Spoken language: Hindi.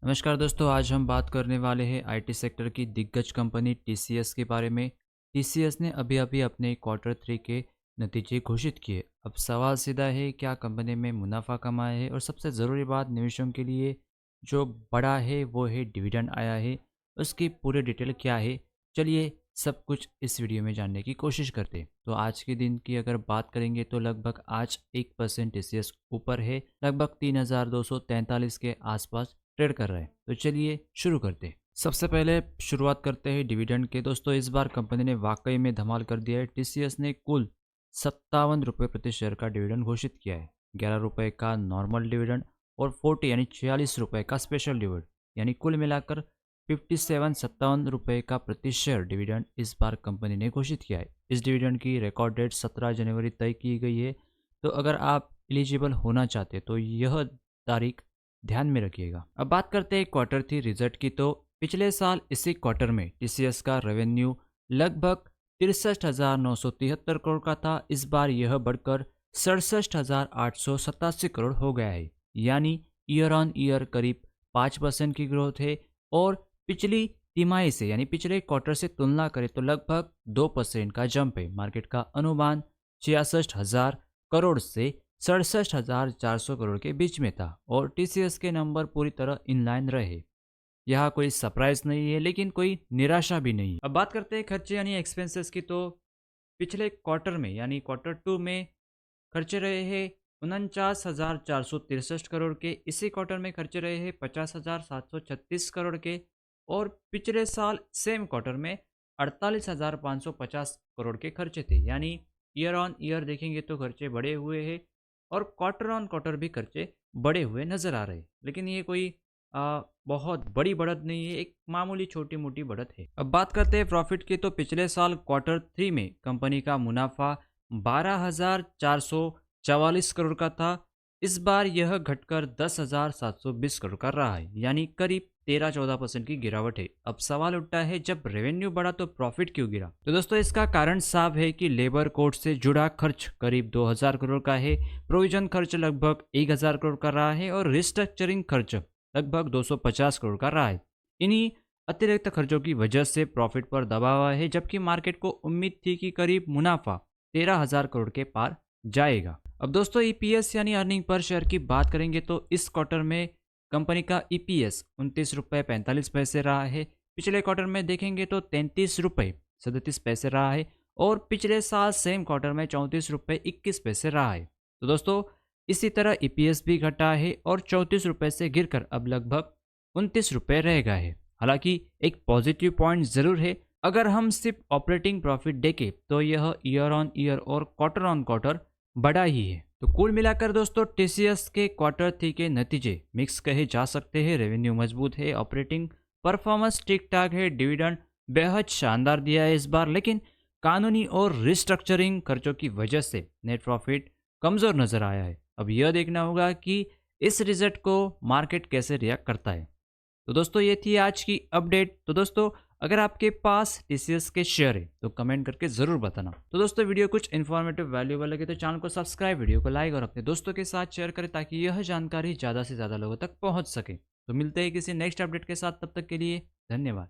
नमस्कार दोस्तों, आज हम बात करने वाले हैं आईटी सेक्टर की दिग्गज कंपनी टीसीएस के बारे में। टीसीएस ने अभी-अभी अपने क्वार्टर 3 के नतीजे घोषित किए। अब सवाल सीधा है, क्या कंपनी में मुनाफा कमाया है? और सबसे ज़रूरी बात निवेशकों के लिए जो बड़ा है वो है डिविडेंड आया है। उसकी पूरी डिटेल क्या है? चलिए सब कुछ इस वीडियो में जानने की कोशिश करते हैं। तो आज के दिन की अगर बात करेंगे तो लगभग आज 1% टीसीएस ऊपर है, लगभग 3243 के आसपास ट्रेड कर रहा है। तो चलिए शुरू करते हैं। सबसे पहले शुरुआत करते हैं डिविडेंड के। दोस्तों, इस बार कंपनी ने वाकई में धमाल कर दिया है। टीसीएस ने कुल 57 रुपये प्रति शेयर का डिविडेंड घोषित किया है। 11 रुपये का नॉर्मल डिविडेंड और 40 यानी 46 रुपये का स्पेशल डिविडेंड, यानी कुल मिलाकर 57 रुपये का प्रति शेयर डिविडेंड इस बार कंपनी ने घोषित किया है। इस डिविडेंड की रिकॉर्ड डेट 17 जनवरी तय की गई है। तो अगर आप एलिजिबल होना चाहते तो यह तारीख ध्यान में रखिएगा। अब बात करते हैं क्वार्टर 3 रिजल्ट की। तो पिछले साल इसी क्वार्टर में टीसीएस का रेवेन्यू लगभग 63,973 करोड़ का था। इस बार यह बढ़कर 67,887 करोड़ हो गया है, यानी ईयर ऑन ईयर करीब 5% की ग्रोथ है। और पिछली तिमाही से यानी पिछले क्वार्टर से तुलना करें तो लगभग 2% का जंप है। मार्केट का अनुमान 66,000 करोड़ से 67,400 करोड़ के बीच में था और टीसीएस के नंबर पूरी तरह इनलाइन रहे। यहाँ कोई सरप्राइज नहीं है, लेकिन कोई निराशा भी नहीं है। अब बात करते हैं खर्चे यानी एक्सपेंसेस की। तो पिछले क्वार्टर में यानी क्वार्टर 2 में खर्चे रहे हैं 49,463 करोड़ के। इसी क्वार्टर में खर्चे रहे हैं 50,736 करोड़ के। और पिछले साल सेम क्वार्टर में 48,550 करोड़ के खर्चे थे, यानी ईयर ऑन ईयर देखेंगे तो खर्चे बढ़े हुए हैं और क्वार्टर ऑन क्वार्टर भी खर्चे बढ़े हुए नज़र आ रहे हैं। लेकिन ये कोई बहुत बड़ी बढ़त नहीं है, एक मामूली छोटी मोटी बढ़त है। अब बात करते हैं प्रॉफिट की। तो पिछले साल क्वार्टर 3 में कंपनी का मुनाफा 12,444 करोड़ का था। इस बार यह घटकर 10,720 करोड़ का रहा है, यानी करीब 13-14% की गिरावट है। अब सवाल उठता है, जब रेवेन्यू बढ़ा तो प्रॉफिट क्यों गिरा? तो दोस्तों, इसका कारण साफ है कि लेबर कोड से जुड़ा खर्च करीब 2,000 करोड़ का है, प्रोविजन खर्च लगभग 1,000 करोड़ का रहा है और रिस्ट्रक्चरिंग खर्च लगभग 250 करोड़ का रहा है। इन्हीं अतिरिक्त खर्चों की वजह से प्रॉफिट पर दबाव आया है, जबकि मार्केट को उम्मीद थी कि करीब मुनाफा 13,000 करोड़ के पार जाएगा। अब दोस्तों, ईपीएस यानी अर्निंग पर शेयर की बात करेंगे तो इस क्वार्टर में कंपनी का ईपीएस 29 रुपये 45 पैसे रहा है। पिछले क्वार्टर में देखेंगे तो 33 रुपये 37 पैसे रहा है और पिछले साल सेम क्वार्टर में 34 रुपये 21 पैसे रहा है। तो दोस्तों, इसी तरह ईपीएस भी घटा है और 34 रुपये से गिरकर अब लगभग 29 रुपये रह गया है। हालांकि एक पॉजिटिव पॉइंट ज़रूर है। अगर हम सिर्फ ऑपरेटिंग प्रॉफिट देखें तो यह ईयर ऑन ईयर और क्वार्टर ऑन क्वार्टर बड़ा ही है। तो कुल मिलाकर दोस्तों, टीसीएस के क्वार्टर 3 के नतीजे मिक्स कहे जा सकते हैं। रेवेन्यू मजबूत है, ऑपरेटिंग परफॉर्मेंस ठीक ठाक है, डिविडेंड बेहद शानदार दिया है इस बार, लेकिन कानूनी और रिस्ट्रक्चरिंग खर्चों की वजह से नेट प्रॉफिट कमज़ोर नजर आया है। अब यह देखना होगा कि इस रिजल्ट को मार्केट कैसे रिएक्ट करता है। तो दोस्तों, ये थी आज की अपडेट। तो दोस्तों, अगर आपके पास टीसीएस के शेयर है तो कमेंट करके ज़रूर बताना। तो दोस्तों, वीडियो कुछ इन्फॉर्मेटिव वैल्यूएबल लगे तो चैनल को सब्सक्राइब, वीडियो को लाइक और अपने दोस्तों के साथ शेयर करें ताकि यह जानकारी ज़्यादा से ज़्यादा लोगों तक पहुंच सके। तो मिलते हैं किसी नेक्स्ट अपडेट के साथ, तब तक के लिए धन्यवाद।